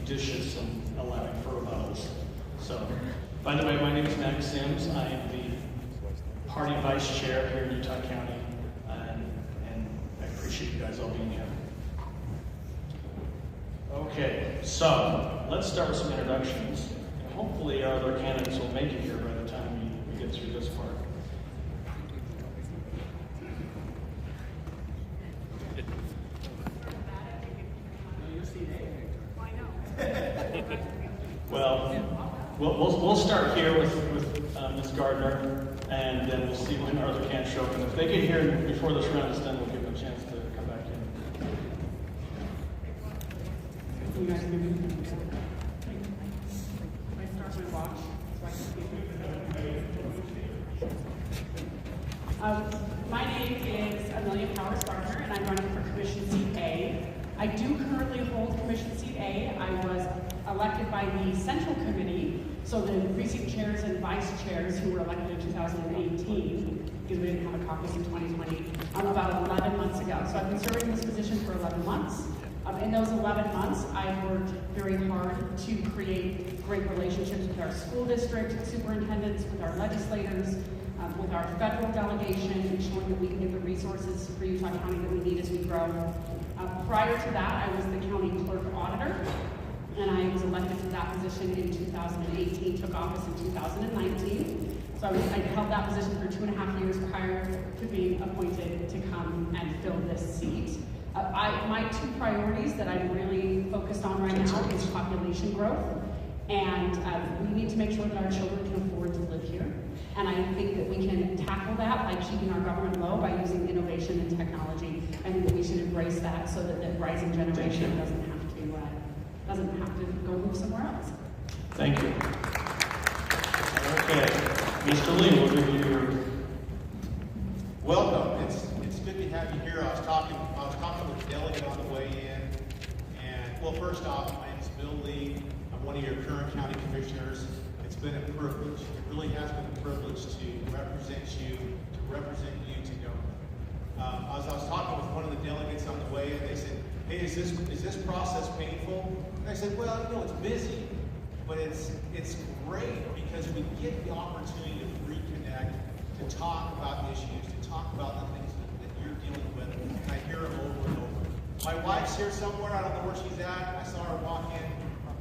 judicious in allowing for rebuttals. So, by the way, my name is Max Sims. I am the party vice chair here in Utah County, and I appreciate you guys all being here. Okay, so let's start with some introductions. And hopefully our other candidates will make it here by the time we get through this part. Well, we'll start here with Ms. Gardner, and then we'll see when our other candidates show up. And if they get here before this round is done, we'll give them a chance to come back in. You guys give me. I start my watch so I can see. My name is Amelia Powers Gardner, and I'm running for Commission Seat A. I do currently hold Commission Seat A. I was elected by the Central Committee, so the precinct chairs and vice chairs who were elected in 2018, because we didn't have a caucus in 2020, about 11 months ago. So I've been serving this position for 11 months. In those 11 months, I've worked very hard to create great relationships with our school district superintendents, with our legislators, with our federal delegation, ensuring that we can get the resources for Utah County that we need as we grow. Prior to that, I was the county clerk auditor, and I was elected to that position in 2018, took office in 2019. So I held that position for 2.5 years prior to being appointed to come and fill this seat. My two priorities that I'm really focused on right now is population growth, and we need to make sure that our children can afford to live here. And I think that we can tackle that by keeping our government low, by using innovation and technology, and we should embrace that so that the rising generation doesn't have to go move somewhere else. Thank you. Okay, Mr. Lee, we'll give you your welcome. It's good to have you here. I was talking with the delegate on the way in, and well, first off, my name is Bill Lee. I'm one of your current county commissioners. It's been a privilege. It really has been a privilege to represent you to government. As I was talking with one of the delegates on the way in, they said, "Hey, is this process painful?" And I said, "Well, it's busy, but it's great because we get the opportunity to reconnect, to talk about issues, to talk about the things that you're dealing with, and I hear them over and over." My wife's here somewhere. I don't know where she's at. I saw her walk in.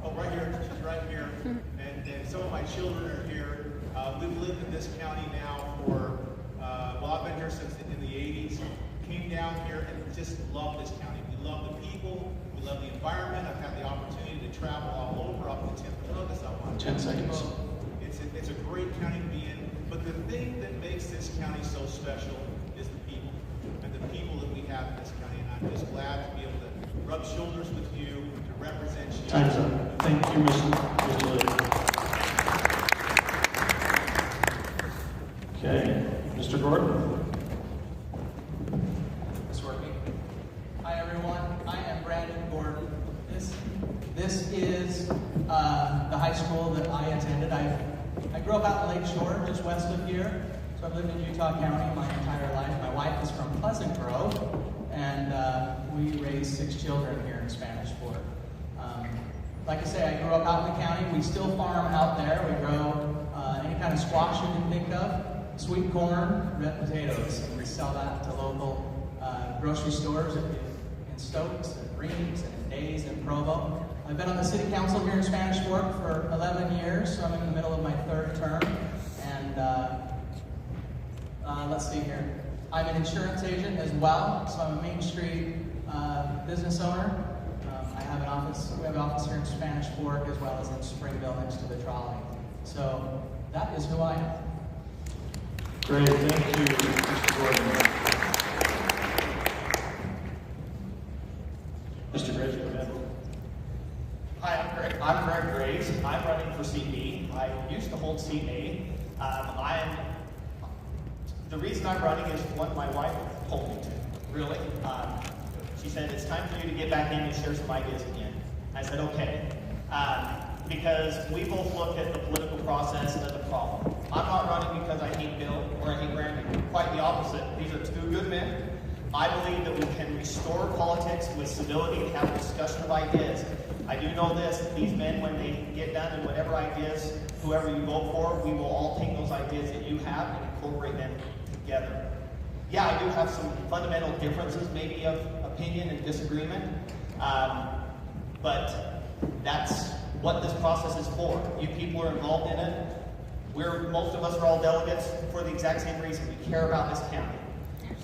Oh, right here. She's right here. And some of my children are here. We've lived in this county now for, I've been here since in the 80s. Came down here and just love this county. We love the people. We love the environment. I've had the opportunity to travel all over up to 10 seconds. It's a great county to be in. But the thing that makes this county so special is the people. And the people that we have in this county. And I'm just glad to be able to rub shoulders with you, to represent you. Time's up. Thank you, Mr. Lee. Okay, Mr. Gordon. It's working. Hi, everyone. I am Brandon Gordon. This is the high school that I attended. I grew up out in Lake Shore, just west of here. So I've lived in Utah County my entire life. My wife is from Pleasant Grove, and we raised 6 children here in Spanish Fork. Like I say, I grew up out in the county. We still farm out there. We grow any kind of squash you can think of, sweet corn, red potatoes, and we sell that to local grocery stores in Stokes and Reeves and Days and Provo. I've been on the city council here in Spanish Fork for 11 years, so I'm in the middle of my 3rd term. And let's see here. I'm an insurance agent as well, so I'm a Main Street business owner. I have an office. We have an office here in Spanish Fork as well as in Springville next to the trolley. So that is who I am. Great, thank you, Mr. Gordon. Mr. Graves, go ahead. Hi, I'm Greg Graves. I'm running for Seat B. I used to hold Seat A. The reason I'm running is what my wife told me to, really. She said, it's time for you to get back in and share some ideas again. I said, okay. Because we both looked at the political process as a problem. I'm not running because I hate Bill or I hate Brandon. Quite the opposite. These are 2 good men. I believe that we can restore politics with civility and have a discussion of ideas. I do know this, these men, when they get done and whatever ideas, whoever you vote for, we will all take those ideas that you have and incorporate them together. Yeah, I do have some fundamental differences, maybe of opinion and disagreement, but that's what this process is for. You people are involved in it. Most of us are all delegates for the exact same reason. We care about this county.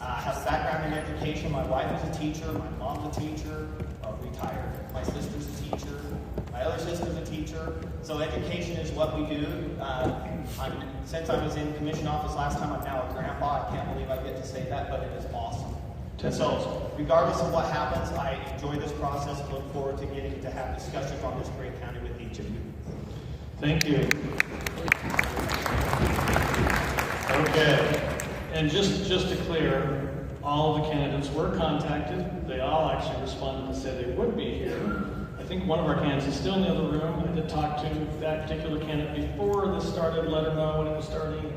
I have a background in education. My wife is a teacher. My mom's a teacher, retired. My sister's a teacher. My other sister's a teacher. So education is what we do. Since I was in commission office last time, I'm now a grandpa. I can't believe I get to say that, but it is awesome. So regardless of what happens, I enjoy this process and look forward to getting to have discussions on this great county with each of you. Thank you. Okay. And just to clear, all of the candidates were contacted. They all actually responded and said they would be here. I think one of our candidates is still in the other room. I did talk to that particular candidate before this started, let her know when it was starting.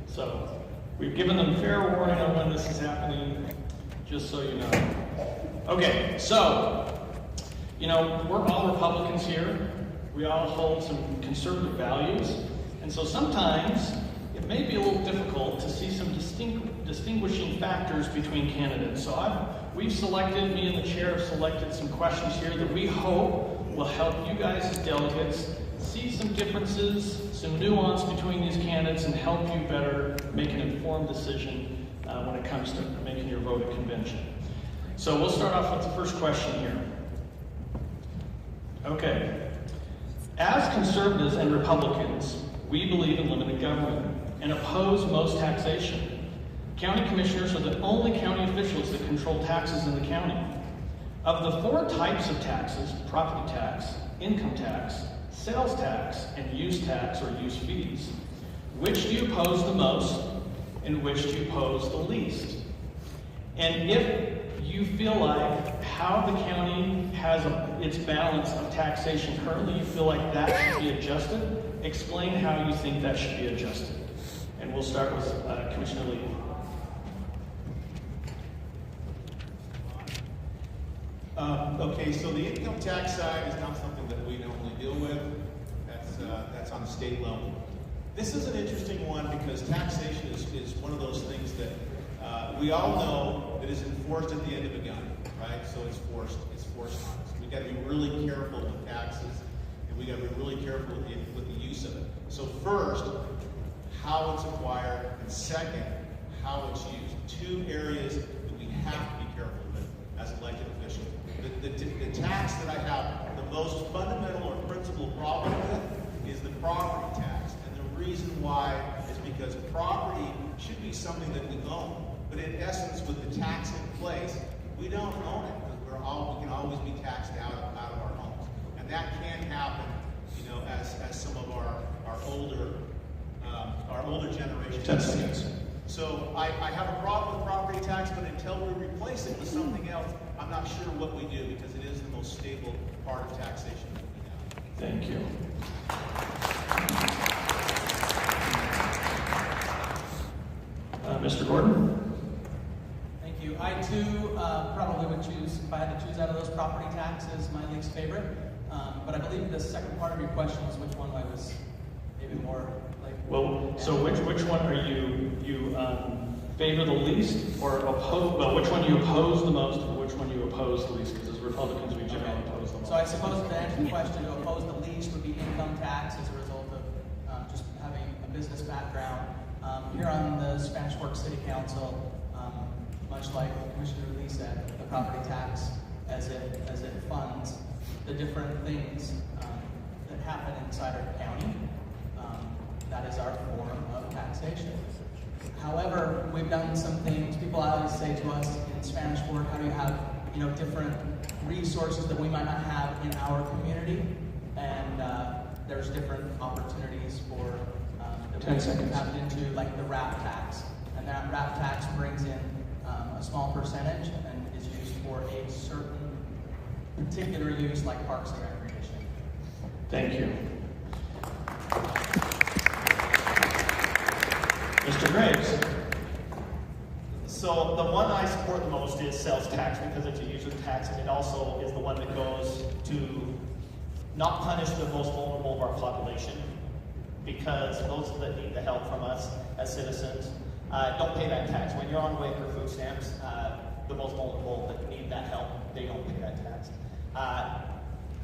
So we've given them fair warning on when this is happening, just so you know. Okay, so, we're all Republicans here. We all hold some conservative values. And so sometimes it may be a little difficult to see some distinguishing factors between candidates. So me and the chair have selected some questions here that we hope will help you guys as delegates see some differences, some nuance between these candidates, and help you better make an informed decision when it comes to making your vote at convention. So we'll start off with the first question here. Okay. As conservatives and Republicans, we believe in limited government and oppose most taxation. County commissioners are the only county officials that control taxes in the county. Of the 4 types of taxes, property tax, income tax, sales tax, and use tax or use fees, which do you oppose the most and which do you oppose the least? And if you feel like how the county has its balance of taxation currently, you feel like that should be adjusted, explain how you think that should be adjusted. And we'll start with Commissioner Lee. Okay, so the income tax side is not something that we normally deal with. That's on the state level. This is an interesting one because taxation is one of those things that we all know that is enforced at the end of a gun, right? So it's forced on us. We got to be really careful with taxes, and we got to be really careful with the use of it. So first, how it's acquired, and second, how it's used. 2 areas that we have to be careful with as elected officials. The tax that I have the most fundamental or principal problem with is the property tax. And the reason why is because property should be something that we own. But in essence, with the tax in place, we don't own it because we can always be taxed out of our homes. And that can happen, as some of our older generations. So I have a problem with property tax, but until we replace it with something else, I'm not sure what we do because it is the most stable part of taxation that we have. Thank you. Mr. Gordon? Thank you. I too probably would choose, if I had to choose out of those, property taxes, my least favorite. But I believe the second part of your question was which one I was maybe more like. Well, so which one are you favor the least, or oppose? Well, which one do you oppose the most, or which one you oppose the least? Because as Republicans, we generally oppose the most. So I suppose to answer the question, to oppose the least would be income tax as a result of just having a business background. Here on the Spanish Fork City Council, much like Commissioner Lee said, the property tax as it funds the different things that happen inside our county. That is our form of taxation. However, we've done some things. People always say to us in Spanish Fork, how do you have different resources that we might not have in our community? And there's different opportunities for that we can tap into, like the RAP tax. And that RAP tax brings in a small percentage and is used for a certain particular use, like parks and recreation. Thank you. Mr. Graves. So the one I support the most is sales tax because it's a user tax, and it also is the one that goes to not punish the most vulnerable of our population, because those that need the help from us as citizens don't pay that tax. When you're on WIC or food stamps, the most vulnerable that need that help, they don't pay that tax.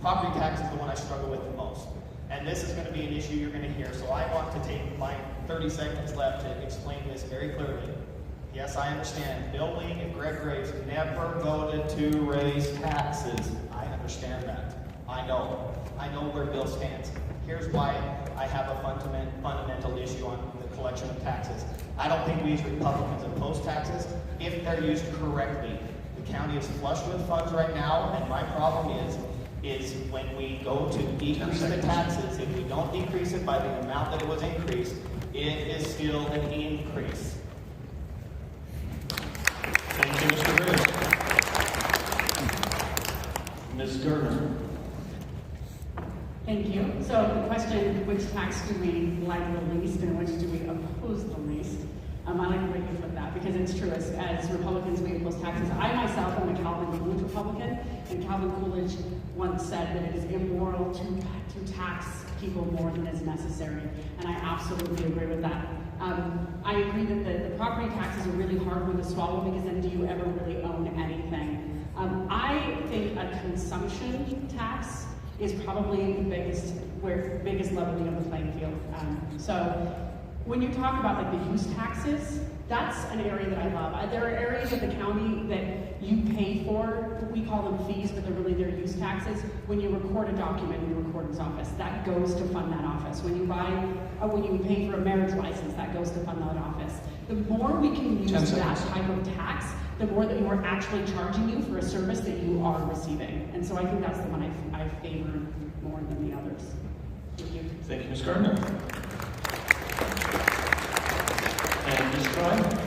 Property tax is the one I struggle with the most. And this is going to be an issue you're going to hear, so I want to take my 30 seconds left to explain this very clearly. Yes, I understand. Bill Lee and Greg Graves never voted to raise taxes. I understand that. I know. I know where Bill stands. Here's why I have a fundamental issue on the collection of taxes. I don't think we as Republicans oppose taxes if they're used correctly. The county is flush with funds right now, and my problem is when we go to decrease the taxes, if we don't decrease it by the amount that it was increased, it is still an increase. Thank you, Mr. Graves. Ms. Gardner. Thank you. So the question, which tax do we like the least and which do we oppose the least? I like the way you put that, because it's true. As Republicans, we oppose taxes. I myself am a Calvin Coolidge Republican, and Calvin Coolidge once said that it is immoral to tax people more than is necessary, and I absolutely agree with that. I agree that the property taxes are really hard one to swallow, because then do you ever really own anything? I think a consumption tax is probably the biggest leveling of the playing field. So when you talk about like the use taxes, that's an area that I love. There are areas of the county that you pay for, we call them fees, but they're use taxes. When you record a document in the recorder's office, that goes to fund that office. When you pay for a marriage license, that goes to fund that office. The more we can use that type of tax, the more that we're actually charging you for a service that you are receiving. And so I think that's the one I favor more than the others. Thank you. Thank you, Ms. Gardner. And Ms. Fry?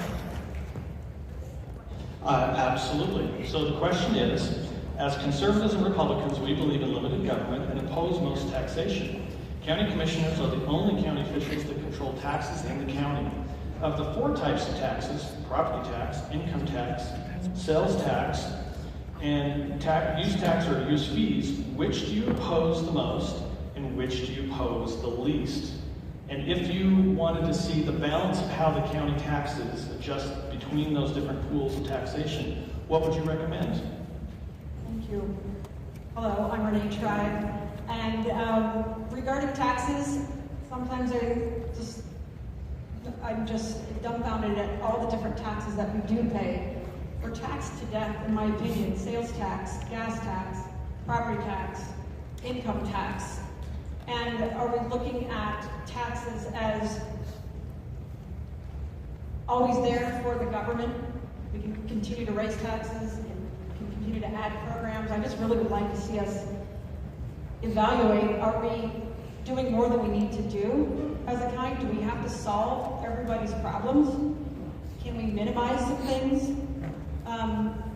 Absolutely. So the question is, as conservatives and Republicans, we believe in limited government and oppose most taxation. County commissioners are the only county officials that control taxes in the county. Of the 4 types of taxes, property tax, income tax, sales tax, and use tax or use fees, which do you oppose the most and which do you oppose the least? And if you wanted to see the balance of how the county taxes adjust between those different pools of taxation, what would you recommend? Thank you. Hello, I'm Renee Tribe. And regarding taxes, sometimes I'm just dumbfounded at all the different taxes that we do pay. We're taxed to death, in my opinion. Sales tax, gas tax, property tax, income tax. And are we looking at taxes as always there for the government? We can continue to raise taxes and can continue to add programs. I just really would like to see us evaluate, are we doing more than we need to do as a county? Do we have to solve everybody's problems? Can we minimize some things?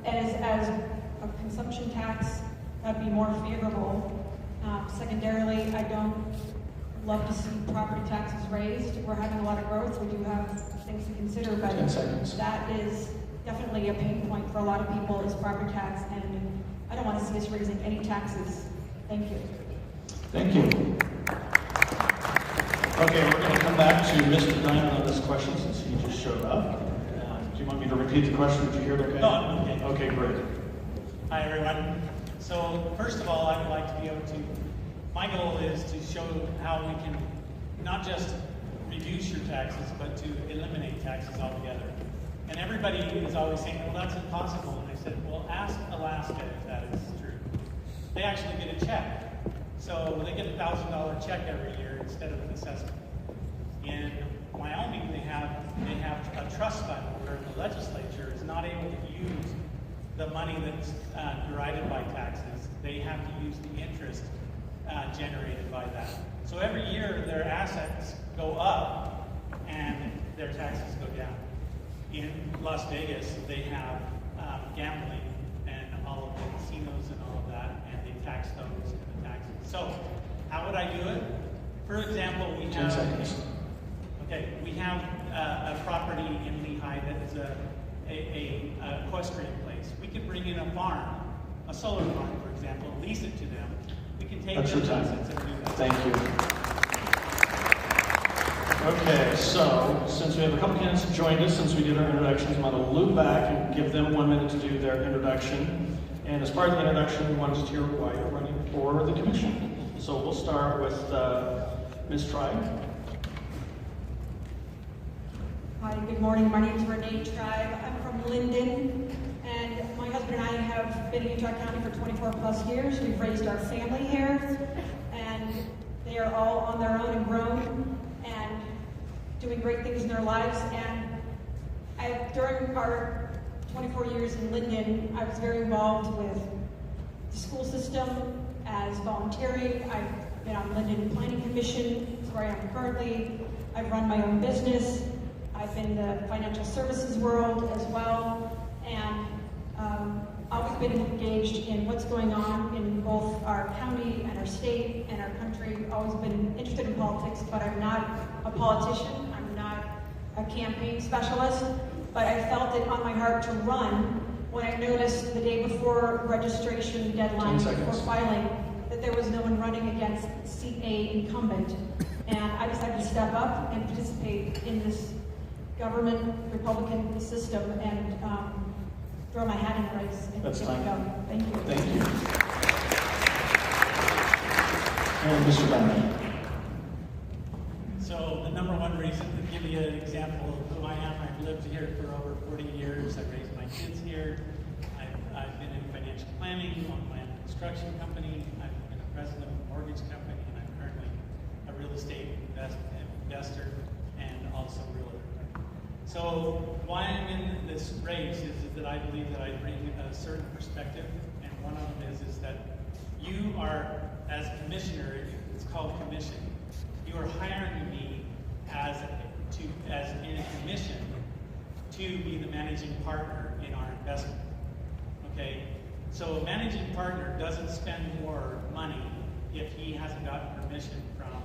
As a consumption tax, that'd be more favorable. Secondarily, I don't love to see property taxes raised. We're having a lot of growth. We do have things to consider, but 10 seconds. That is definitely a pain point for a lot of people is property tax, and I don't want to see us raising any taxes. Thank you. Thank you. Okay, we're going to come back to Mr. Diamond on this question since he just showed up. Do you want me to repeat the question? Did you hear it okay? No, I'm okay. Okay, great. Hi, everyone. So, first of all, I would like to be able to, my goal is to show how we can not just reduce your taxes, but to eliminate taxes altogether. And everybody is always saying, well, that's impossible. And I said, well, ask Alaska if that is true. They actually get a check. So they get a $1,000 check every year instead of an assessment. In Wyoming, they have a trust fund where the legislature is not able to use the money that's derived by taxes. They have to use the interest generated by that. So every year their assets go up and their taxes go down. In Las Vegas, they have gambling and all of the casinos and all of that, and they tax those in the taxes. So how would I do it? For example, we 10 have seconds. we have a property in Lehigh that is a equestrian place. We could bring in a farm, a solar farm, for example, lease it to them. We can take That's your those time. assets and do that. Thank you. Okay, so since we have a couple candidates who joined us since we did our introductions, I'm going to loop back and give them 1 minute to do their introduction. And as part of the introduction, we wanted to hear why you're running for the commission. So we'll start with Ms. Tribe. Hi, good morning. My name is Renee Tribe. I'm from Linden, and my husband and I have been in Utah County for 24 plus years. We've raised our family here, and they are all on their own and grown and doing great things in their lives. And during our 24 years in Linden, I was very involved with the school system as volunteering. I've been on Linden Planning Commission, that's where I am currently. I've run my own business. I've been in the financial services world as well, and always been engaged in what's going on in both our county and our state and our country. Always been interested in politics, but I'm not a politician. I'm not a campaign specialist, but I felt it on my heart to run when I noticed the day before registration deadline for filing that there was no one running against seat A incumbent. And I decided to step up and participate in this government Republican system and throw my hat in the race and That's give it a fine. go. Thank you. Thank you. And Mr. Diamond. So the number one reason, to give you an example of who I am, I've lived here for over 40 years. I've raised my kids here. I've been in financial planning, owned my own construction company. I've been a president of a mortgage company, and I'm currently a real estate investor and also realtor. So why I'm in this race is that I believe that I bring a certain perspective, and one of them is that you are, as a commissioner, it's called commission. You are hiring me as in a commission to be the managing partner in our investment. Okay, so a managing partner doesn't spend more money if he hasn't gotten permission from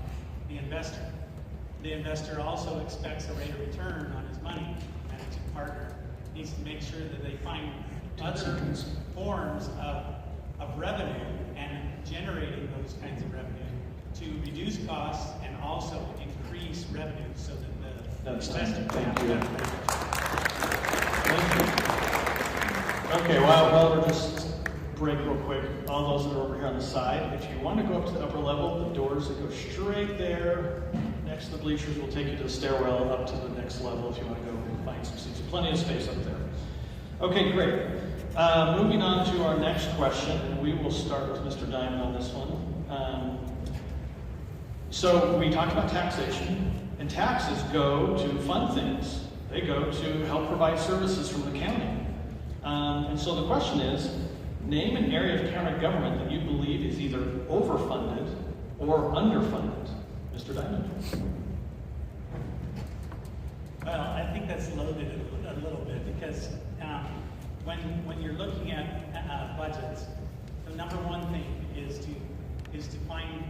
the investor. The investor also expects a rate of return on his money. The managing partner needs to make sure that they find other forms of revenue and generating those kinds of revenue to reduce costs and also increase revenue so that the investor can have better. Thank you. Okay, well, we'll just break real quick. All those that are over here on the side, if you want to go up to the upper level, the doors that go straight there next to the bleachers will take you to the stairwell up to the next level if you want to go find some seats. Plenty of space up there. Okay, great. Moving on to our next question, and we will start with Mr. Diamond on this one. So we talked about taxation, and taxes go to fund things. They go to help provide services from the county. And so the question is, name an area of county government that you believe is either overfunded or underfunded. Mr. Diamond. Well, I think that's loaded a little bit because when you're looking at budgets, the number one thing is to find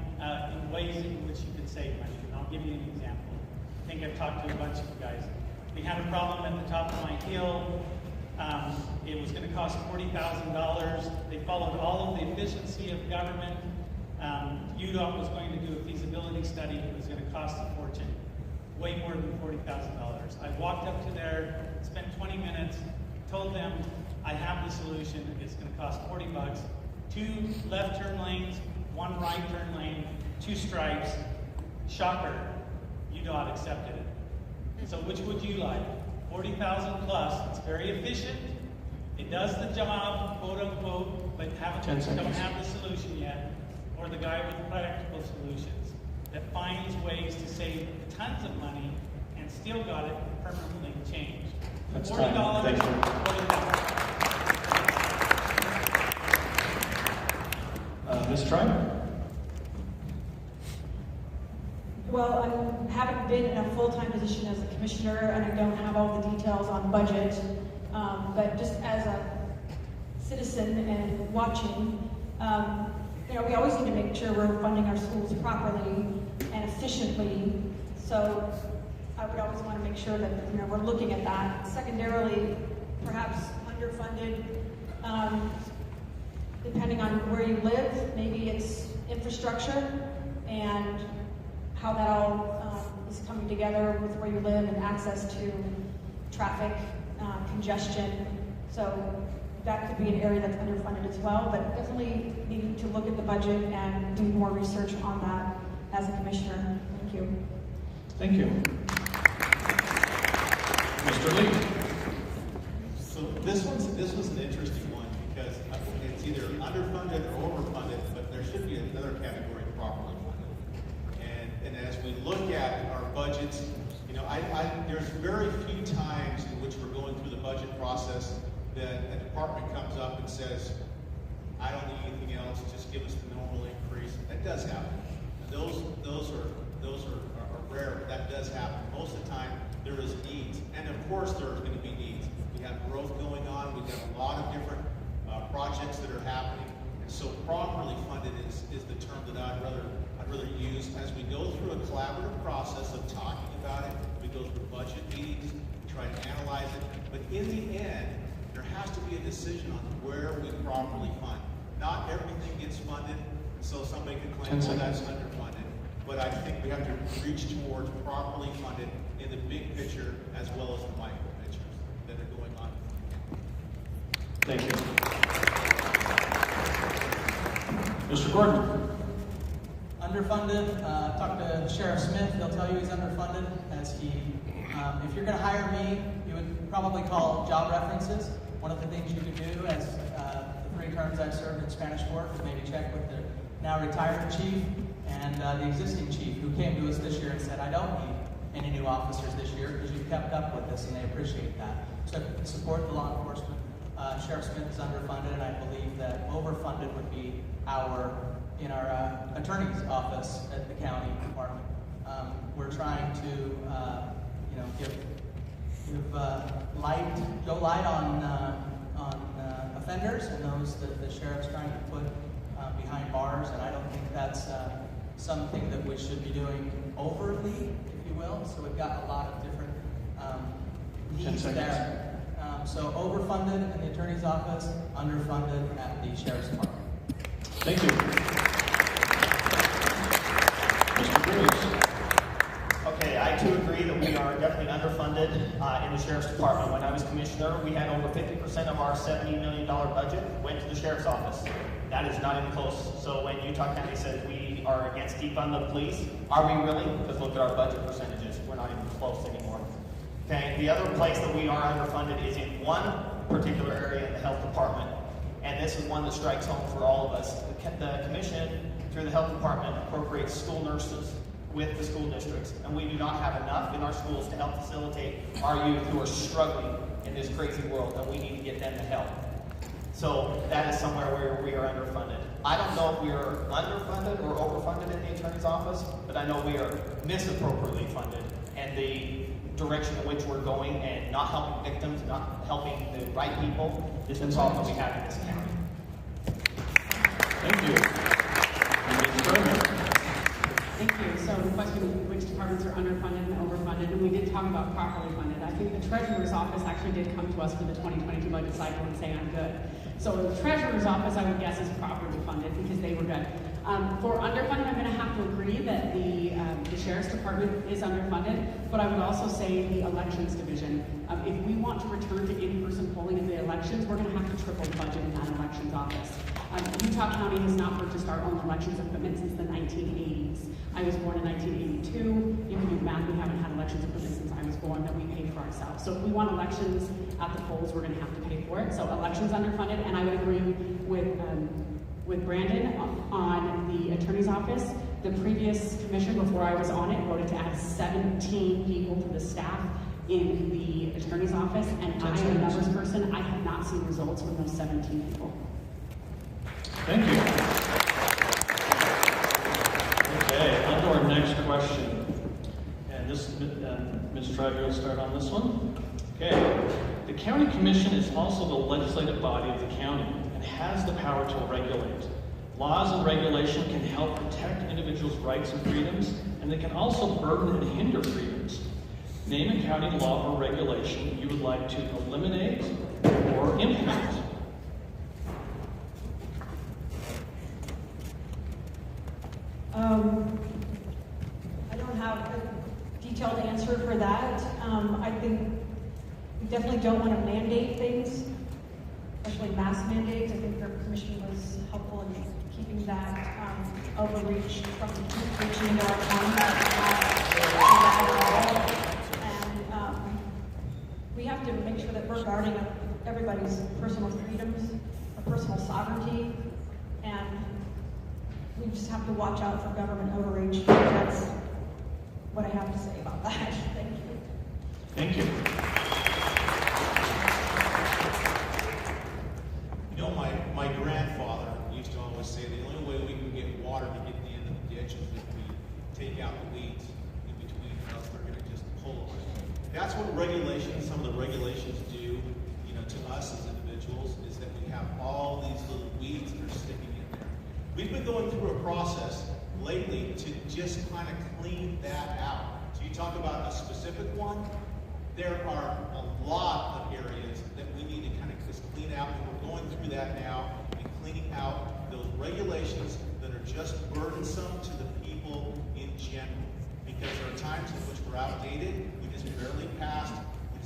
ways in which you can save money. And I'll give you an example. I think I've talked to a bunch of you guys. We had a problem at the top of my hill. It was going to cost $40,000. They followed all of the efficiency of government. UDOT was going to do a feasibility study. It was going to cost a fortune, way more than $40,000. I walked up to there, spent 20 minutes, told them I have the solution. It's going to cost $40. 2 left turn lanes, 1 right turn lane, 2 stripes. Shocker, UDOT accepted it. So which would you like? 40,000 plus. It's very efficient. It does the job, quote unquote, but don't have the solution yet. Or the guy with practical solutions that finds ways to save tons of money and still got it permanently changed. That's $40, time. Thank you. Ms. Tribe? Well, I haven't been in a full-time position as a commissioner, and I don't have all the details on budget. But just as a citizen and watching, we always need to make sure we're funding our schools properly and efficiently. So I would always want to make sure that we're looking at that. Secondarily, perhaps underfunded, depending on where you live. Maybe it's infrastructure and how that all is coming together with where you live and access to traffic, congestion. So that could be an area that's underfunded as well, but definitely needing to look at the budget and do more research on that as a commissioner. Thank you. Thank you. Mr. Lee. So this was an interesting one because it's either underfunded or overfunded, but there should be another category properly funded. And as we look at our budgets, you know, there's very few times in which we're going through the budget process that a department comes up and says, I don't need anything else, just give us the normal increase. That does happen. And those are rare, but that does happen. Most of the time, there is needs. And of course, there's going to be needs. We have growth going on. We've got a lot of different projects that are happening. And so properly funded is the term that I'd rather use. As we go through a collaborative process of talking about it, we go through budget meetings, try to analyze it. But in the end, there has to be a decision on where we properly fund. Not everything gets funded, so somebody can claim, well, that's underfunded. But I think we have to reach towards properly funded in the big picture as well as the micro pictures that are going on. Thank you. Mr. Gordon. Underfunded. Talk to Sheriff Smith. He'll tell you he's underfunded. As he, if you're going to hire me, you would probably call job references. One of the things you could do, as the 3 terms I've served in Spanish Fork, is maybe check with the now retired chief and the existing chief, who came to us this year and said, I don't need any new officers this year because you've kept up with us, and they appreciate that. So support the law enforcement. Sheriff Smith is underfunded, and I believe that overfunded would be in our attorney's office at the county department. We're trying to, give light on offenders and those that the sheriff's trying to put behind bars, and I don't think that's something that we should be doing overly, if you will. So we've got a lot of different needs there. So overfunded in the attorney's office, underfunded at the sheriff's department. Thank you. Mr. Cruz. Okay, I too agree that we are definitely underfunded in the sheriff's department. When I was commissioner, we had over 50% of our $70 million budget went to the sheriff's office. That is not even close. So when Utah County says we are against defund the police, are we really? Because look at our budget percentages. We're not even close anymore. Okay, the other place that we are underfunded is in one particular area in the health department. And this is one that strikes home for all of us. The commission, through the health department, appropriates school nurses with the school districts. And we do not have enough in our schools to help facilitate our youth who are struggling in this crazy world, and we need to get them the help. So that is somewhere where we are underfunded. I don't know if we are underfunded or overfunded in the attorney's office, but I know we are misappropriately funded, and the direction in which we're going and not helping victims, not helping the right people, is the problem we have in this county. Thank you. Thank you. So the question, which departments are underfunded and overfunded, and we did talk about properly funded. I think the Treasurer's Office actually did come to us for the 2022 budget cycle and say, I'm good. So the Treasurer's Office, I would guess, is properly funded because they were good. For underfunded, I'm going to have to agree that the Sheriff's Department is underfunded, but I would also say the Elections Division. If we want to return to in-person polling in the elections, we're going to have to triple the budget in that elections office. Utah County has not purchased our own elections equipment since the 1980s. I was born in 1982. You can do math, we haven't had elections equipment since I was born that we paid for ourselves. So if we want elections at the polls, we're going to have to pay for it. So elections underfunded, and I would agree with Brandon on the attorney's office. The previous commission before I was on it voted to add 17 people to the staff in the attorney's office, and I am a numbers person. I have not seen results from those 17 people. Thank you. Okay, on to our next question. And this, Ms. Driver, you'll start on this one. Okay, the county commission is also the legislative body of the county and has the power to regulate. Laws and regulation can help protect individuals' rights and freedoms, and they can also burden and hinder freedoms. Name a county law or regulation you would like to eliminate or implement. I don't have a detailed answer for that. I think we definitely don't want to mandate things, especially mask mandates. I think the commission was helpful in keeping that overreach from reaching into our county. And we have to make sure that we're guarding everybody's personal freedoms, personal sovereignty, and we just have to watch out for government overreach. That's what I have to say about that. Thank you. Thank you. You know, my grandfather used to always say the only way we can get water to get to the end of the ditch is if we take out the weeds in between, or else they're going to just pull on it. That's what regulations, some of the regulations do, you know, to us as individuals, is that we have all these little weeds that are sticking in there. We've been going through a process lately to just kind of clean that out. So you talk about a specific one, there are a lot of areas that we need to kind of just clean out, and we're going through that now and cleaning out those regulations that are just burdensome to the people in general. Because there are times in which we're outdated, we just barely passed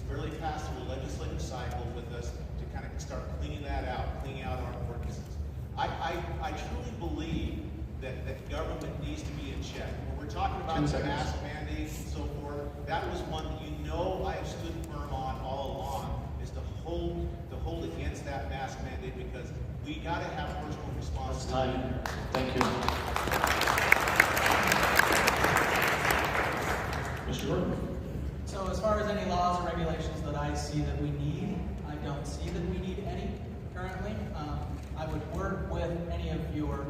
through the legislative cycle with us to kind of start cleaning that out, cleaning out our ordinances. I truly believe that government needs to be in check. When we're talking about the mask mandates and so forth, that was one that you know I have stood firm on all along, is to hold against that mask mandate, because we got to have personal responsibility. Thank you. Mr. Gordon. So as far as any laws or regulations that I see that we need, I don't see that we need any currently. I would work with any of your,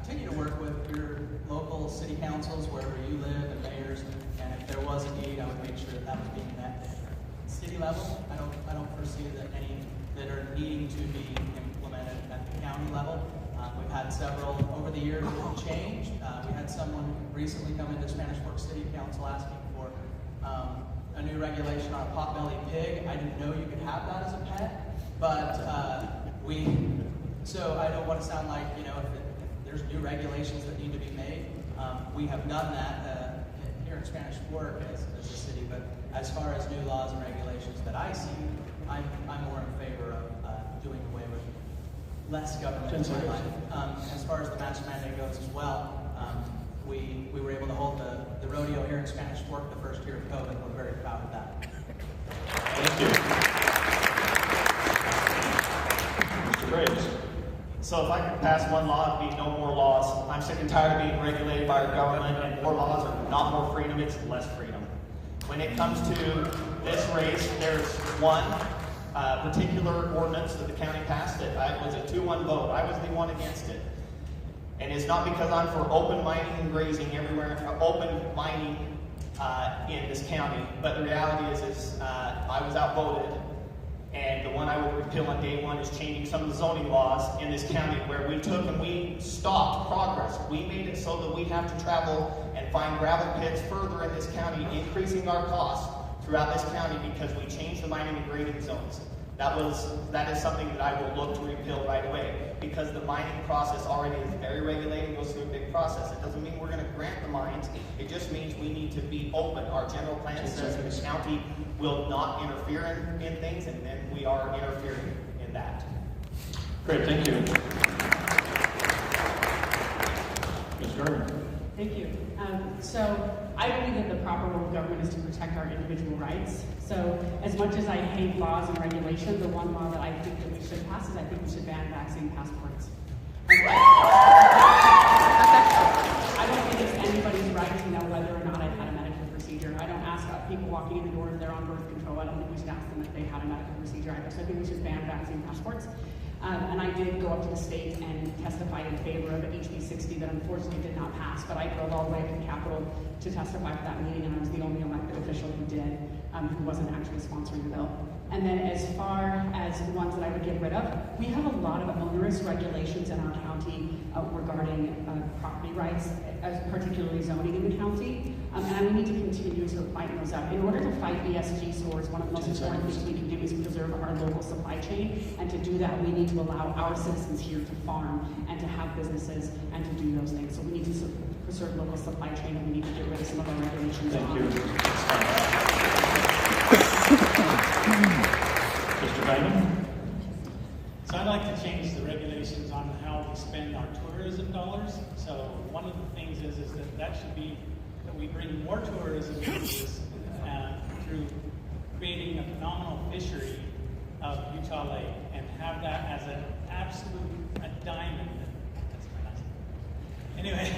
continue to work with your local city councils wherever you live and mayors, and if there was a need, I would make sure that that was being met at city level. I don't foresee that any that are needing to be implemented at the county level. We've had several over the years that have changed. We had someone recently come into Spanish Fork City Council asking for a new regulation on a potbelly pig. I didn't know you could have that as a pet, but so I don't want to sound like, you know, if there's new regulations that need to be made, we have done that here in Spanish Fork as a city, but as far as new laws and regulations that I see, I'm more in favor of doing away with less government in my life. As far as the mask mandate goes as well, we were able to hold the rodeo here in Spanish Fork the first year of COVID. We're very proud of that. Thank you. Mr. Graves. So if I could pass one law, it'd be no more laws. I'm sick and tired of being regulated by our government, and more laws are not more freedom, it's less freedom. When it comes to this race, there's one particular ordinance that the county passed it. It was a 2-1 vote. I was the one against it. And it's not because I'm for open mining and grazing everywhere, open mining in this county, but the reality is I was outvoted. And the one I would repeal on day one is changing some of the zoning laws in this county, where we took and we stopped progress. We made it so that we have to travel and find gravel pits further in this county, increasing our costs throughout this county because we changed the mining and grading zones. That is something that I will look to repeal right away, because the mining process already is very regulated, goes through a big process. It doesn't mean we're going to grant the mines. It just means we need to be open. Our general plan says the county will not interfere in things, and then we are interfering in that. Great, thank you. Ms. Gardner. Thank you. So I believe that the proper role of government is to protect our individual rights. So as much as I hate laws and regulations, the one law that I think that we should pass is I think we should ban vaccine passports. I don't think it's anybody's right to know whether or not I've had a medical procedure. I don't ask people walking in the door if they're on birth control. I don't think we should ask them if they had a medical procedure either. So I think we should ban vaccine passports. And I did go up to the state and testify in favor of HB 60 that unfortunately did not pass, but I drove all the way to the Capitol to testify for that meeting, and I was the only elected official who did, who wasn't actually sponsoring the bill. And then as far as ones that I would get rid of, we have a lot of onerous regulations in our county regarding property rights, particularly zoning in the county, and we need to continue to fight those up. In order to fight ESG scores, one of the most important things we can do is preserve our local supply chain, and to do that, we need to allow our citizens here to farm and to have businesses and to do those things. So we need to preserve local supply chain, and we need to get rid of some of our regulations. Thank you. Mr. Diamond? So I'd like to change the regulations on how we spend our tourism dollars. So one of the things is that should be that we bring more tourism into this through creating a phenomenal fishery of Utah Lake and have that as an absolute diamond. That's my nice. Anyway,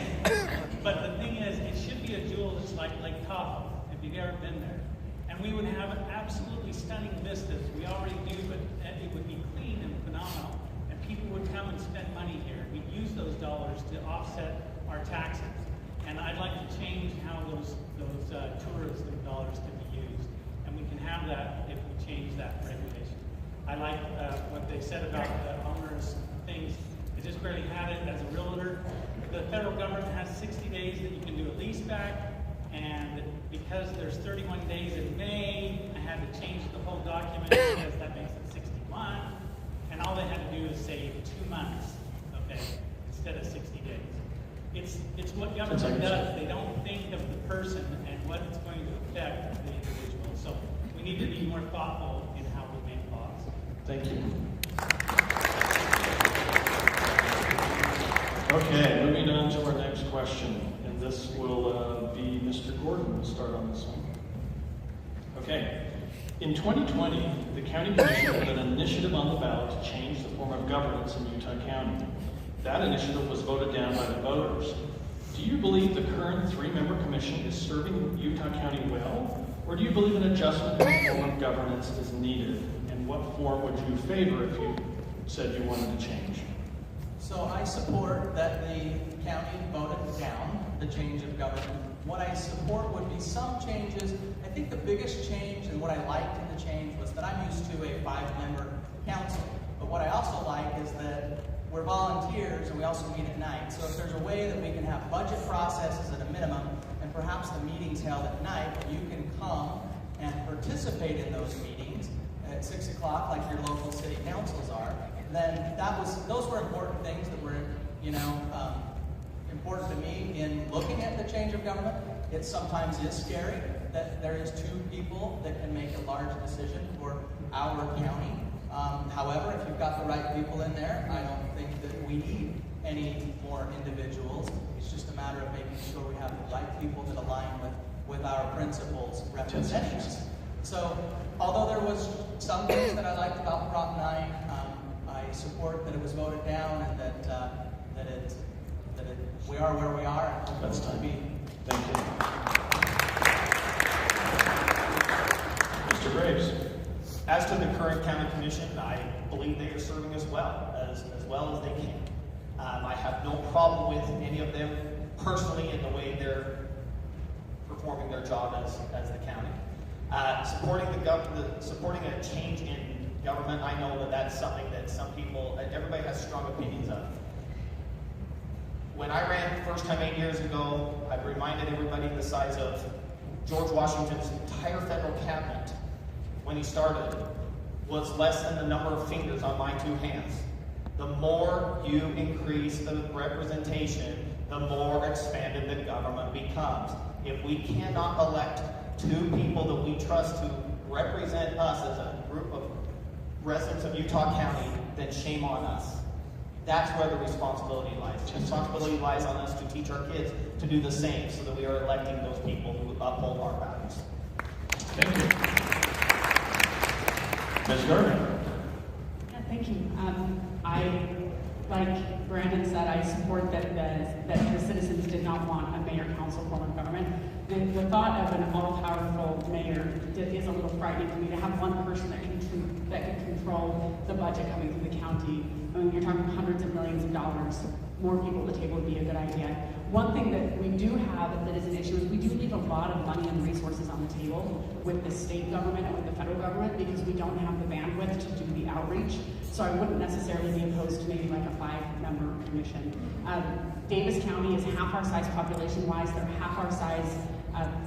but the thing is, it should be a jewel that's like Lake Tahoe, if you've ever been there. And we would have absolutely stunning vistas. We already do, but it would be clean and phenomenal. And people would come and spend money here. We'd use those dollars to offset our taxes. And I'd like to change how those tourism dollars can be used. And we can have that if we change that regulation. I like what they said about the onerous things. I just barely had it as a realtor. The federal government has 60 days that you can do a lease back. And because there's 31 days in May, I had to change the whole document because that makes it 61. And all they had to do is say 2 months, okay, instead of 60 days. It's what government does. They don't think of the person and what it's going to affect the individual. So we need to be more thoughtful in how we make laws. Thank you. Okay, moving on to our next question. And this will be Mr. Gordon. We'll start on this one. Okay. In 2020, the County Commission had an initiative on the ballot to change the form of governance in Utah County. That initiative was voted down by the voters. Do you believe the current 3-member commission is serving Utah County well? Or do you believe an adjustment in the form of governance is needed? And what form would you favor if you said you wanted to change? So I support that the county voted down the change of government. What I support would be some changes. I think the biggest change and what I liked in the change was that I'm used to a 5-member council. But what I also like is that we're volunteers and we also meet at night. So if there's a way that we can have budget processes at a minimum and perhaps the meetings held at night, you can come and participate in those meetings at 6 o'clock like your local city councils are, then those were important things that were, important to me in looking at the change of government. It sometimes is scary that there is 2 people that can make a large decision for our county. However, if you've got the right people in there, I don't think that we need any more individuals. It's just a matter of making sure we have the right people that align with our principles representing us. So, although there was some things that I liked about Prop 9, I support that it was voted down and that we are where we are. And that's to be. Thank you. Mr. Graves. As to the current county commission, I believe they are serving us well as they can. I have no problem with any of them personally in the way they're performing their job as the county. Supporting a change in government, I know that that's something that some people, everybody has strong opinions of. When I ran the first time 8 years ago, I reminded everybody the size of George Washington's entire federal cabinet when he started was less than the number of fingers on my 2 hands. The more you increase the representation, the more expanded the government becomes. If we cannot elect 2 people that we trust to represent us as a group of residents of Utah County, then shame on us. That's where the responsibility lies. The responsibility lies on us to teach our kids to do the same so that we are electing those people who uphold our values. Thank you. Ms. Gardner. Yeah, thank you. Like Brandon said, I support that the citizens did not want a mayor-council form of government. The thought of an all-powerful mayor is a little frightening to me. To have one person that can control the budget coming through the county. I mean, you're talking hundreds of millions of dollars. More people at the table would be a good idea. One thing that we do have that is an issue is we do leave a lot of money and resources on the table with the state government and with the federal government because we don't have the bandwidth to do the outreach. So I wouldn't necessarily be opposed to maybe like a 5-member commission. Davis County is half our size population-wise. They're half our size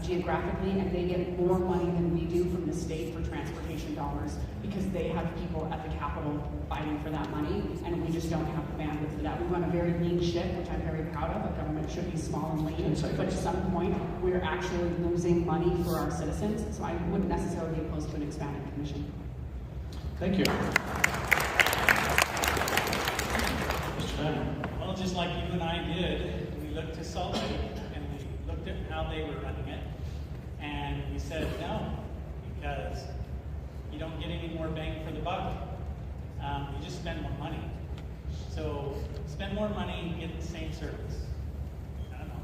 geographically, and they get more money than we do from the state for transportation dollars because they have people at the Capitol fighting for that money, and we just don't have the bandwidth for that. We run a very lean ship, which I'm very proud of. A government should be small and lean, but at some point, we're actually losing money for our citizens, so I wouldn't necessarily be opposed to an expanded commission. Thank you. Mr. Diamond. Well, just like you and I did, we looked to Salt Lake and we looked at how they were running it, and we said no, because you don't get any more bang for the buck. You just spend more money. So spend more money, get the same service. I don't know.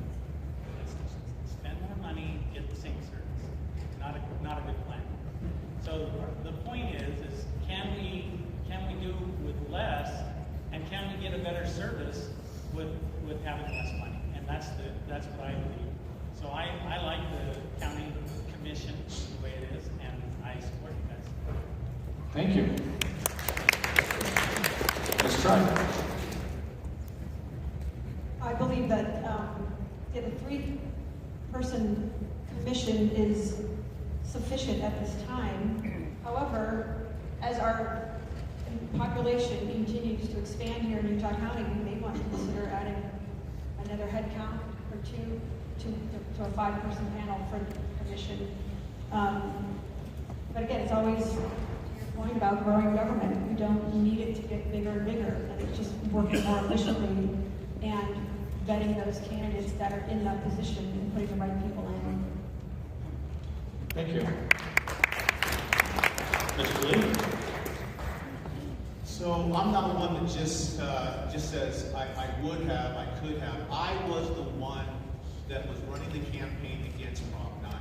Spend more money, get the same service. Not a good plan. So the point is can we do with less, and can we get a better service with having less money? And that's what I believe. So I like the county commission the way it is, and I support you guys. Thank you. Let's try. I believe that the three-person commission is sufficient at this time. However, as our population continues to expand here in Utah County, we may want to consider adding another head count or two to a 5-person panel for the commission. But again, it's always your point about growing government. We don't need it to get bigger and bigger, and it's just working more efficiently and vetting those candidates that are in that position and putting the right people in. Thank you. Mr. Lee? So I'm not one that just says I would have, I could have. I was the one that was running the campaign against Prop 9.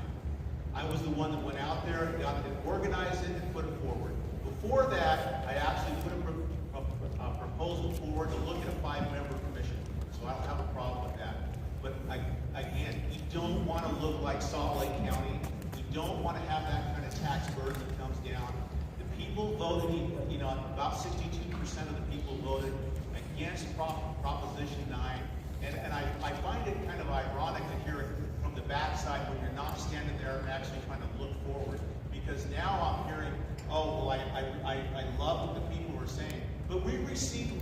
I was the one that went out there and organized it and put it forward. Before that, I actually put a proposal forward to look at a 5-member commission. So I don't have a problem with that. But again, you don't want to look like Salt Lake County. You don't want to have that kind of tax burden that comes down. The people voted, about 62% of the people voted against Proposition 9. And I find it kind of ironic to hear it from the backside when you're not standing there and actually trying to look forward. Because now I'm hearing, oh, well, I love what the people were saying. But we received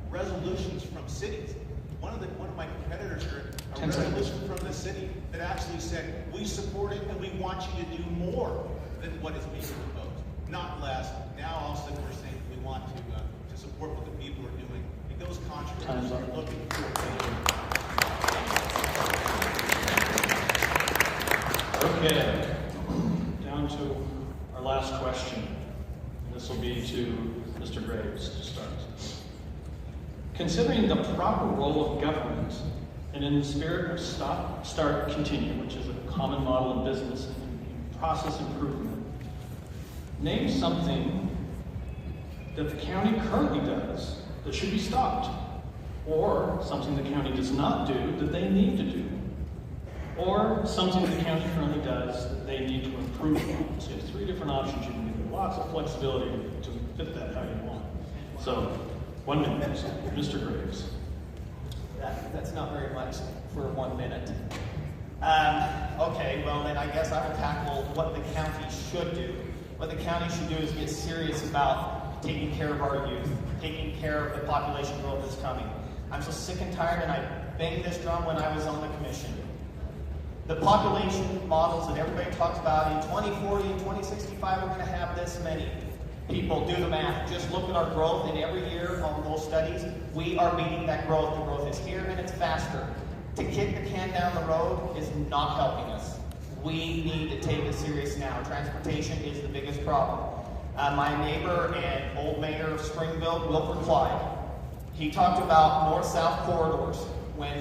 resolutions from cities. One of my competitors heard a resolution from the city that actually said, we support it and we want you to do more than what is being proposed, not less. Now all of a sudden we're saying we want to support what the people are doing. It goes contrary to what we're looking for. Okay, down to our last question. This will be to Mr. Graves to start. Considering the proper role of government, and in the spirit of stop, start, continue, which is a common model of business and process improvement, name something that the county currently does that should be stopped, or something the county does not do that they need to do, or something the county currently does that they need to improve on. So you have 3 different options you can do. Lots of flexibility to fit that how you want. So, 1 minute, Mr. Graves. That's not very much for 1 minute. Okay, well then I guess I will tackle what the county should do. What the county should do is get serious about taking care of our youth, taking care of the population growth that's coming. I'm so sick and tired, and I banged this drum when I was on the commission. The population models that everybody talks about in 2040 and 2065, we're going to have this many. People, do the math. Just look at our growth, and every year on those studies, we are meeting that growth. The growth is here, and it's faster. To kick the can down the road is not helping us. We need to take it serious now. Transportation is the biggest problem. My neighbor and old mayor of Springville, Wilford Clyde, he talked about north-south corridors. When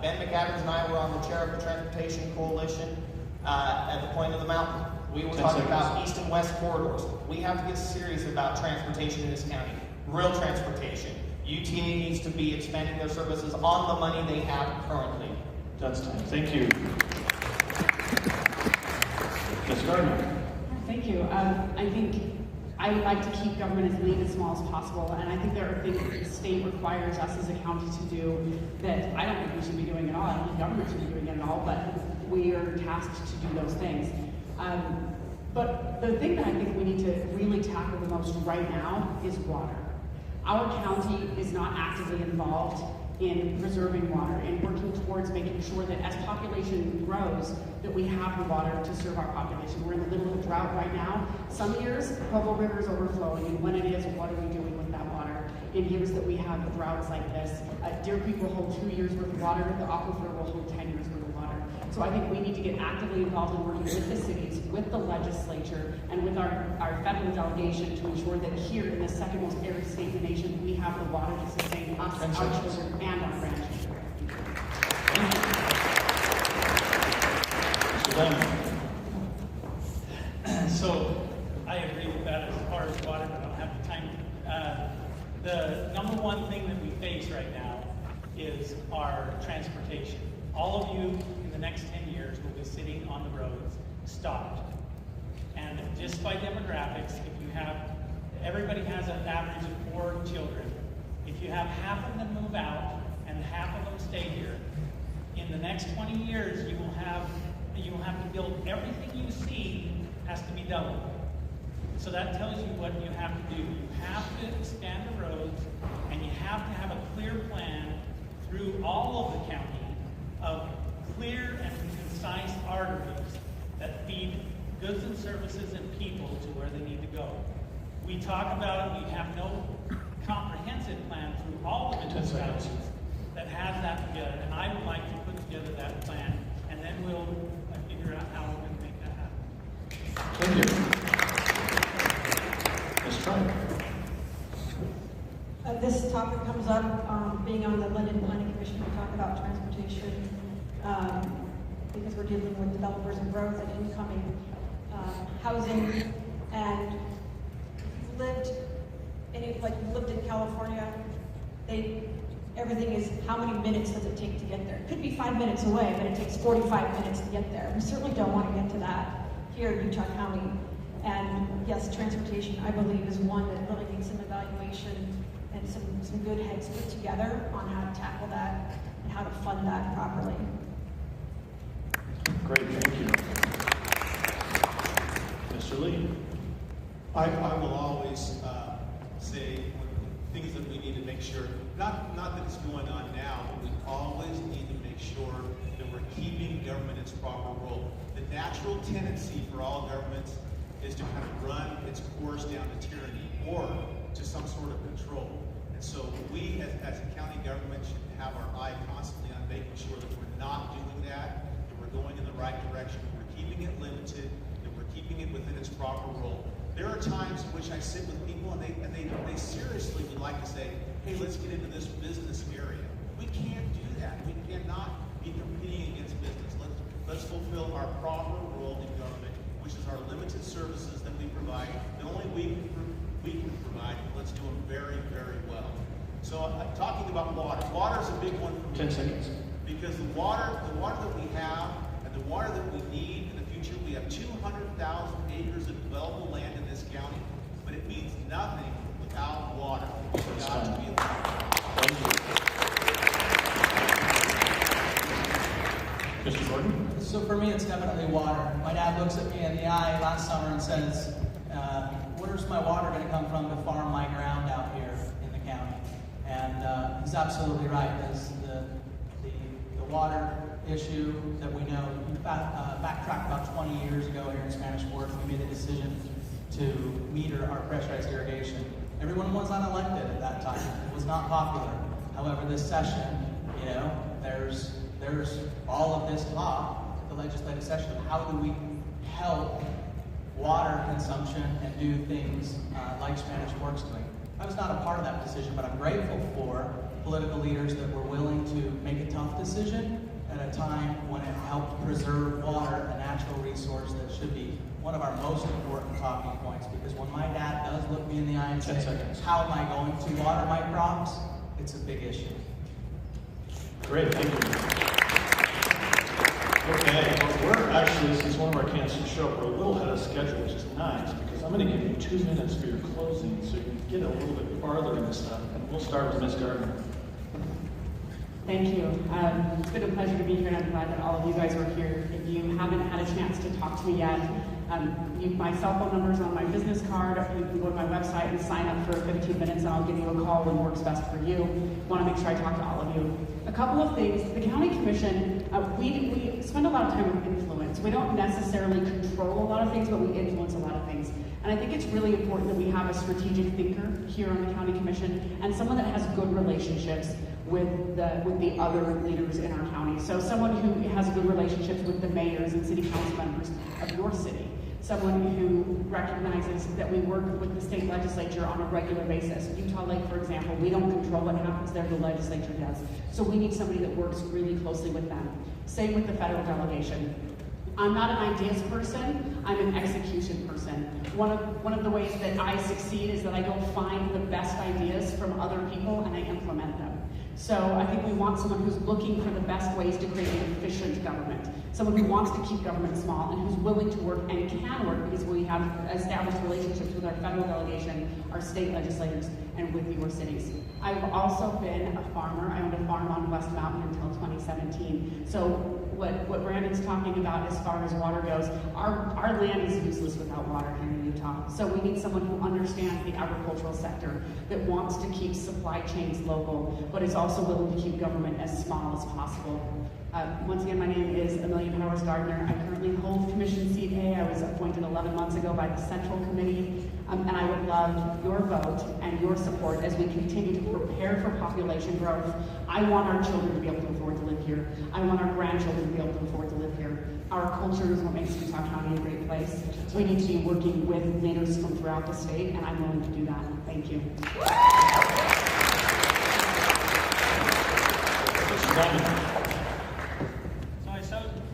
Ben McAdams and I were on the chair of the Transportation Coalition at the point of the mountain, we were talking about east and west corridors. We have to get serious about transportation in this county. Real transportation. UTA needs to be expanding their services on the money they have currently. That's time. Thank you. Ms. Gardner. Thank you. I think I like to keep government as lean as small as possible, and I think there are things that the state requires us as a county to do that I don't think we should be doing at all. I don't think government should be doing it at all, but we are tasked to do those things. But the thing that I think we need to really tackle the most right now is water. Our county is not actively involved in preserving water and working towards making sure that as population grows, that we have the water to serve our population. We're in the middle of a drought right now. Some years, Provo River is overflowing, and when it is, what are we doing with that water? In years that we have droughts like this, Deer Creek will hold 2 years worth of water, the aquifer will hold 10 years worth of water. So I think we need to get actively involved in working with the cities, with the legislature, and with our federal delegation to ensure that here in the second most arid state in the nation, we have the water to sustain us, our children, and our grandchildren. Mr. Lemon. So I agree with that as far as water, but I don't have the time. The number one thing that we face right now is our transportation. All of you in the next 10 years will be sitting on the roads stopped. And just by demographics, if you have, everybody has an average of 4 children. If you have half of them move out and half of them stay here, in the next 20 years you will have to build everything you see has to be doubled. So that tells you what you have to do. You have to expand the roads, and you have to have a clear plan through all of the county of clear and concise arteries that feed goods and services and people to where they need to go. We talk about it, we have no comprehensive plan through all of the municipalities that has that together, and I would like to put together that plan, and then we'll figure out how we're going to make that happen. Thank you. Ms. Trump. This topic comes up, being on the Linden Planning Commission, we talk about transportation, because we're dealing with developers and growth and incoming housing. And if you've lived in California, everything is how many minutes does it take to get there? It could be 5 minutes away, but it takes 45 minutes to get there. We certainly don't want to get to that here in Utah County. And yes, transportation, I believe, is one that really needs some evaluation and some good heads put together on how to tackle that and how to fund that properly. Great, thank you. Mr. Lee. I will always say things that we need to make sure, not that it's going on now, but we always need to make sure that we're keeping government its proper role. The natural tendency for all governments is to kind of run its course down to tyranny or to some sort of control. And so we as a county government should have our eye constantly on making sure that we're not doing that we're going in the right direction, we're keeping it limited, that we're keeping it within its proper role. There are times in which I sit with people and they seriously would like to say, hey, let's get into this business area. We can't do that. We cannot be competing against business. Let's fulfill our proper role in government, which is our limited services that we provide, that only we can provide. Let's do them very, very well. So talking about water. Water is a big one for me. 10 seconds. Because the water that we have and the water that we need in the future, we have 200,000 acres of developable land in this county, but it means nothing without water. It's got to be Mr. Gordon? So for me, it's definitely water. My dad looks at me in the eye last summer and says, where's my water going to come from to farm my ground out here in the county? And he's absolutely right. The water issue that we know, backtrack about 20 years ago here in Spanish Fork, we made a decision to meter our pressurized irrigation. Everyone was unelected at that time. It was not popular. However, this session, there's all of this talk at the legislative session of how do we help water consumption and do things like Spanish Fork's doing. I was not a part of that decision, but I'm grateful for political leaders that were willing to make a tough decision at a time when it helped preserve water, a natural resource that should be one of our most important talking points. Because when my dad does look me in the eye and say, how am I going to water my crops? It's a big issue. Great, thank you. Okay, well, we're actually, since one of our candidates show up, we're a little ahead of schedule, which is nice, because I'm going to give you 2 minutes for your closing so you can get a little bit farther into stuff. And we'll start with Ms. Gardner. Thank you. It's been a pleasure to be here, and I'm glad that all of you guys are here. If you haven't had a chance to talk to me yet, my cell phone number is on my business card. You can go to my website and sign up for 15 minutes, and I'll give you a call when works best for you. Want to make sure I talk to all of you. A couple of things. The County Commission, we spend a lot of time with influence. We don't necessarily control a lot of things, but we influence a lot of things. And I think it's really important that we have a strategic thinker here on the County Commission and someone that has good relationships with the other leaders in our county. So someone who has good relationships with the mayors and city council members of your city. Someone who recognizes that we work with the state legislature on a regular basis. Utah Lake, for example, we don't control what happens there, the legislature does. So we need somebody that works really closely with them. Same with the federal delegation. I'm not an ideas person, I'm an execution person. One of the ways that I succeed is that I go find the best ideas from other people and I implement them. So I think we want someone who's looking for the best ways to create an efficient government. Someone who wants to keep government small and who's willing to work and can work because we have established relationships with our federal delegation, our state legislators, and with your cities. I've also been a farmer. I owned a farm on West Mountain until 2017. So what Brandon's talking about as far as water goes, our land is useless without water here in Utah. So we need someone who understands the agricultural sector, that wants to keep supply chains local, but is also willing to keep government as small as possible. Once again, my name is Amelia Powers Gardner. I currently hold Commission Seat A. I was appointed 11 months ago by the Central Committee, and I would love your vote and your support as we continue to prepare for population growth. I want our children to be able to afford to live here. I want our grandchildren to be able to afford to live here. Our culture is what makes Utah County a great place. So we need to be working with leaders from throughout the state, and I'm willing to do that. Thank you.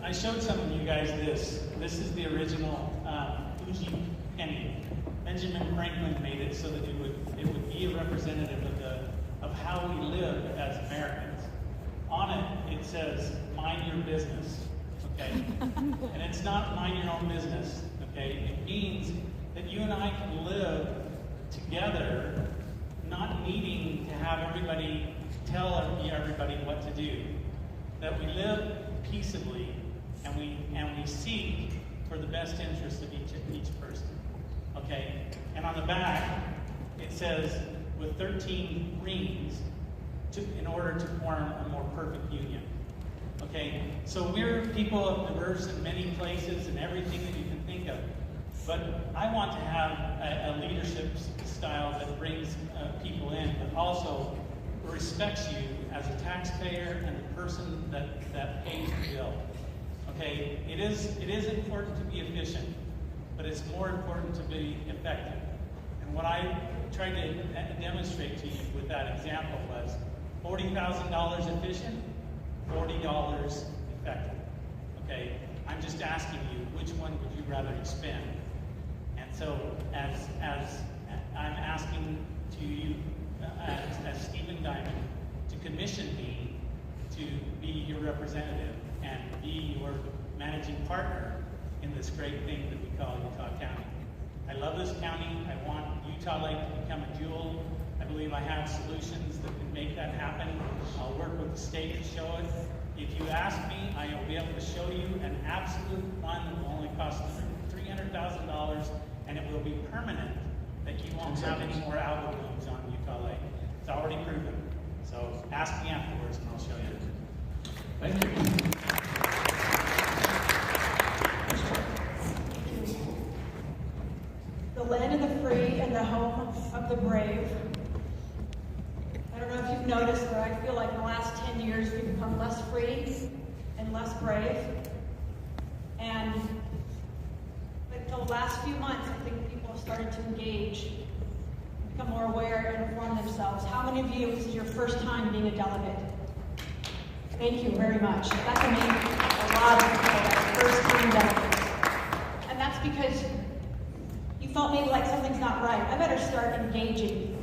I showed some of you guys this. This is the original Fuji penny. Benjamin Franklin made it so that it would be a representative of how we live as Americans. On it says, "Mind your business." Okay, and it's not mind your own business. Okay, it means that you and I can live together, not needing to have everybody tell everybody what to do. That we live peaceably. And we seek for the best interest of each person. Okay? And on the back, it says, with 13 rings, in order to form a more perfect union. Okay? So we're people diverse in many places and everything that you can think of. But I want to have a leadership style that brings people in, but also respects you as a taxpayer and the person that pays the bill. Okay, it is important to be efficient, but it's more important to be effective. And what I tried to demonstrate to you with that example was $40,000 efficient, $40 effective. Okay, I'm just asking you, which one would you rather spend? And so, as I'm asking to you, as Stephen Diamond, to commission me to be your representative and be your managing partner in this great thing that we call Utah County. I love this county. I want Utah Lake to become a jewel. I believe I have solutions that can make that happen. I'll work with the state to show it. If you ask me, I will be able to show you an absolute fund that will only cost $300,000, and it will be permanent, that you won't have any more algal blooms on Utah Lake. It's already proven. So ask me afterwards and I'll show you. Thank you. The land of the free and the home of the brave. I don't know if you've noticed, but I feel like in the last 10 years we've become less free and less brave. And but the last few months, I think people have started to engage, become more aware and inform themselves. How many of you, this is your first time being a delegate? Thank you very much. That's amazing. A lot of people are first-time delegates. And that's because you felt maybe like something's not right. I better start engaging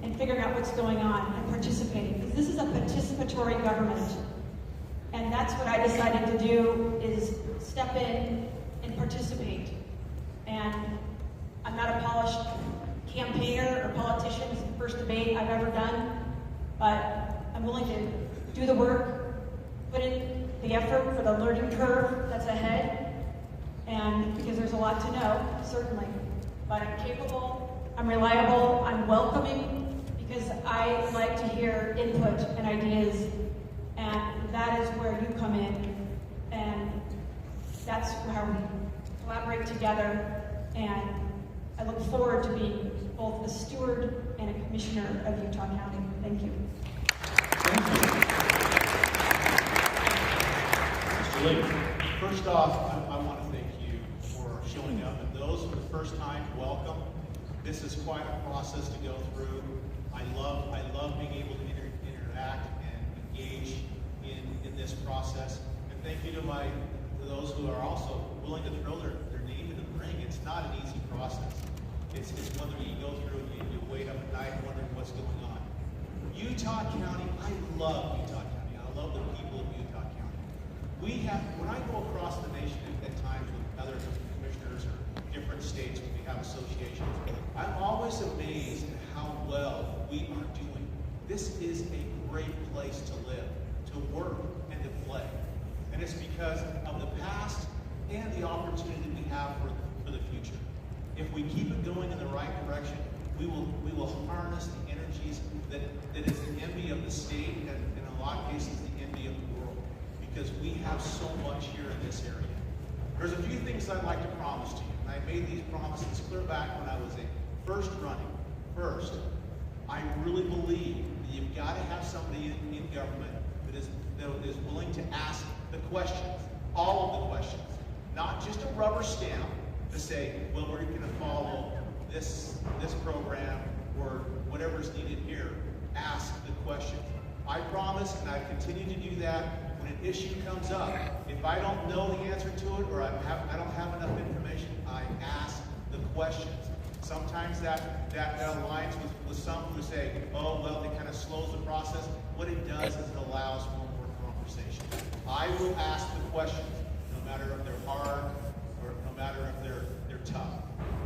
and figuring out what's going on and participating. Because this is a participatory government. And that's what I decided to do, is step in and participate. And I'm not a polished campaigner or politician. It's the first debate I've ever done. But I'm willing to do the work, put in the effort for the learning curve that's ahead, and because there's a lot to know, certainly. But I'm capable, I'm reliable, I'm welcoming, because I like to hear input and ideas, and that is where you come in, and that's how we collaborate together, and I look forward to being both a steward and a commissioner of Utah County. Thank you. Thank you. Mr. Lee. First off, I want to thank you for showing up, and those for the first time, welcome. This is quite a process to go through. I love being able to interact and engage in this process. And thank you to those who are also willing to throw their name in the ring. It's not an easy process. It's one that you go through and you wait up at night wondering what's going on. Utah County, I love Utah County. I love the people of Utah County. When I go across the nation at times with other commissioners or different states when we have associations, I'm always amazed at how well we are doing. This is a great place to live, to work, and to play. And it's because of the past and the opportunity we have for the future. If we keep it going in the right direction, we will harness the energies that is the envy of the state and in a lot of cases the envy of the world, because we have so much here in this area. There's a few things I'd like to promise to you, and I made these promises clear back when I was first running. First, I really believe that you've got to have somebody in government that is willing to ask the questions, all of the questions, not just a rubber stamp to say, well, we're going to follow this program or whatever's needed here. Ask the questions. I promise, and I continue to do that. When an issue comes up, if I don't know the answer to it or I don't have enough information, I ask the questions. Sometimes that aligns with some who say, oh, well, it kind of slows the process. What it does is it allows for more conversation. I will ask the questions, no matter if they're hard or no matter if they're tough.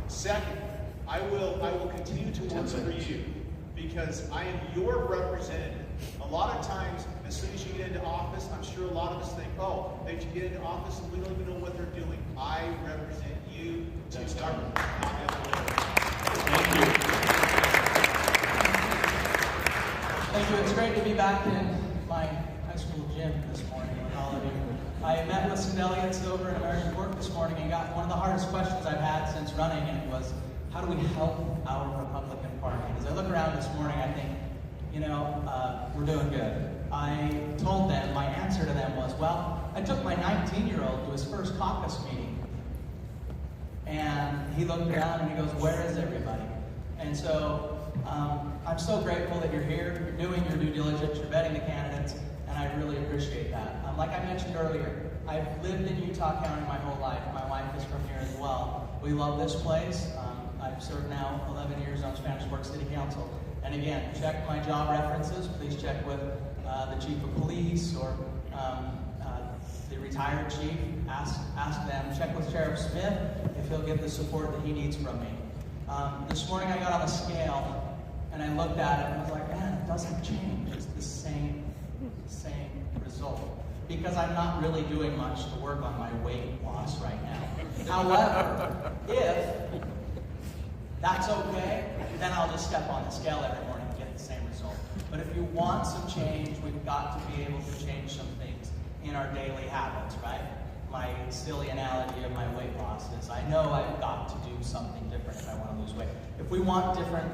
Second, I will continue to work for you because I am your representative. A lot of times, as soon as you get into office, I'm sure a lot of us think, oh, they should get into office and we don't even know what they're doing. I represent you to government, not the other way around. Thank you. Thank you. It's great to be back in my high school gym this morning with all of you. I met with some delegates over in American Fork this morning and got one of the hardest questions I've had since running, and it was, how do we help our Republican Party? As I look around this morning, I think, we're doing good. I told them, my answer to them was, well, I took my 19-year-old to his first caucus meeting. And he looked around and he goes, where is everybody? And so I'm so grateful that you're here, you're doing your due diligence, you're vetting the candidates, and I really appreciate that. Like I mentioned earlier, I've lived in Utah County my whole life. My wife is from here as well. We love this place. I've served now 11 years on Spanish Fork City Council. And again, check my job references. Please check with the chief of police or the retired chief. Ask them. Check with Sheriff Smith if he'll get the support that he needs from me. This morning I got on the scale and I looked at it and I was like, man, it doesn't change. It's the same result. Because I'm not really doing much to work on my weight loss right now. However, if that's okay, then I'll just step on the scale every morning and get the same result. But if you want some change, we've got to be able to change some things in our daily habits, right? My silly analogy of my weight loss is I know I've got to do something different if I want to lose weight. If we want different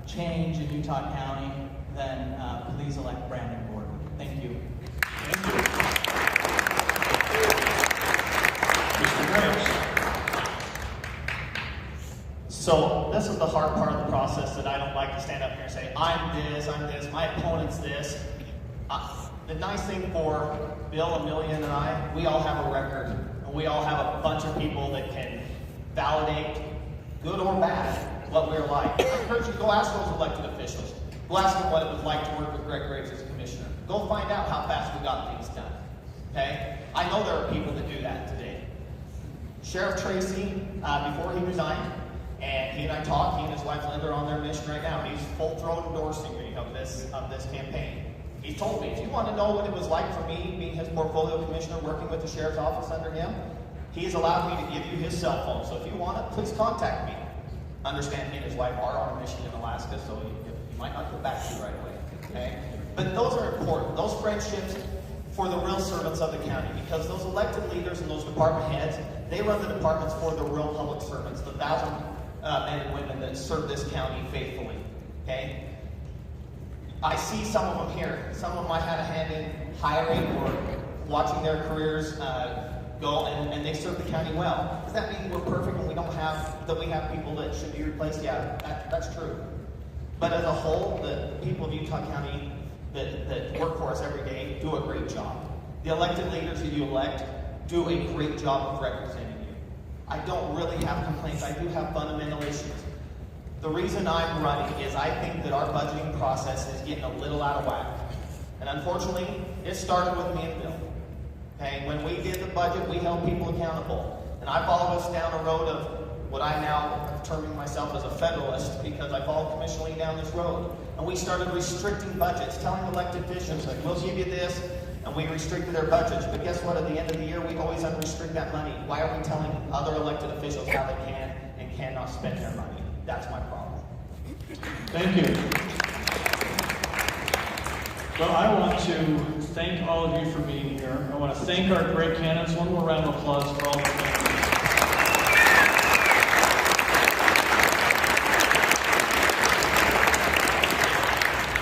change in Utah County, then please elect Brandon Gordon. Thank you. Thank you. Mr. Graves. So this is the hard part of the process that I don't like to stand up here and say, I'm this, my opponent's this. The nice thing for Bill, Amelia, and I, we all have a record. And we all have a bunch of people that can validate, good or bad, what we're like. I encourage you to go ask those elected officials. Go ask them what it was like to work with Greg Graves as a commissioner. Go find out how fast we got things done. Okay? I know there are people that do that today. Sheriff Tracy, before he resigned, and he and I talked, he and his wife Linda are on their mission right now. He's full throat endorsing me of this campaign. He He told me, if you want to know what it was like for me being his portfolio commissioner, working with the sheriff's office under him, he's allowed me to give you his cell phone. So if you want it, please contact me. Understand he and his wife are on a mission in Alaska, so he might not get back to you right away. Okay? But those are important. Those friendships for the real servants of the county, because those elected leaders and those department heads, they run the departments for the real public servants, the 1,000 men and women that serve this county faithfully. Okay? I see some of them here. Some of them I had a hand in hiring or watching their careers go, and they serve the county well. Does that mean we're perfect and we have people that should be replaced? Yeah, that's true. But as a whole, the people of Utah County that work for us every day do a great job. The elected leaders that you elect do a great job of representing you. I don't really have complaints. I do have fundamental issues. The reason I'm running is I think that our budgeting process is getting a little out of whack. And unfortunately, it started with me and Bill. Okay, when we did the budget, we held people accountable. And I followed us down a road of what I now am terming myself as a federalist, because I followed Commissioner Lee down this road. And we started restricting budgets, telling elected officials, like, we'll give you this, and we restricted their budgets. But guess what? At the end of the year, we always unrestrict that money. Why are we telling other elected officials how they can and cannot spend their money? That's my problem. Thank you. Well, I want to thank all of you for being here. I want to thank our great candidates. One more round of applause for all the candidates.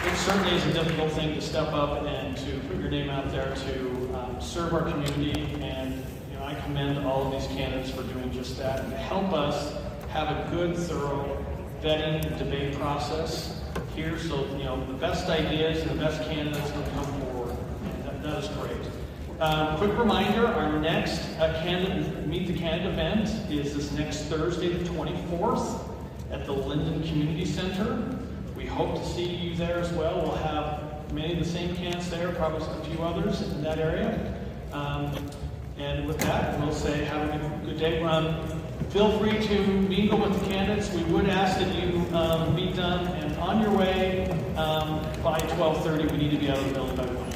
It certainly is a difficult thing to step up and to put your name out there to serve our community, and I commend all of these candidates for doing just that and help us have a good, thorough vetting and debate process here, so the best ideas and the best candidates can come forward. And that is great. Quick reminder: our next Meet the Candidate event is this next Thursday, the 24th, at the Linden Community Center. We hope to see you there as well. We'll have many of the same candidates there, probably a few others in that area. And with that, we'll say have a good day. Feel free to mingle with the candidates. We would ask that you be done and on your way by 12:30. We need to be out of the building by 1.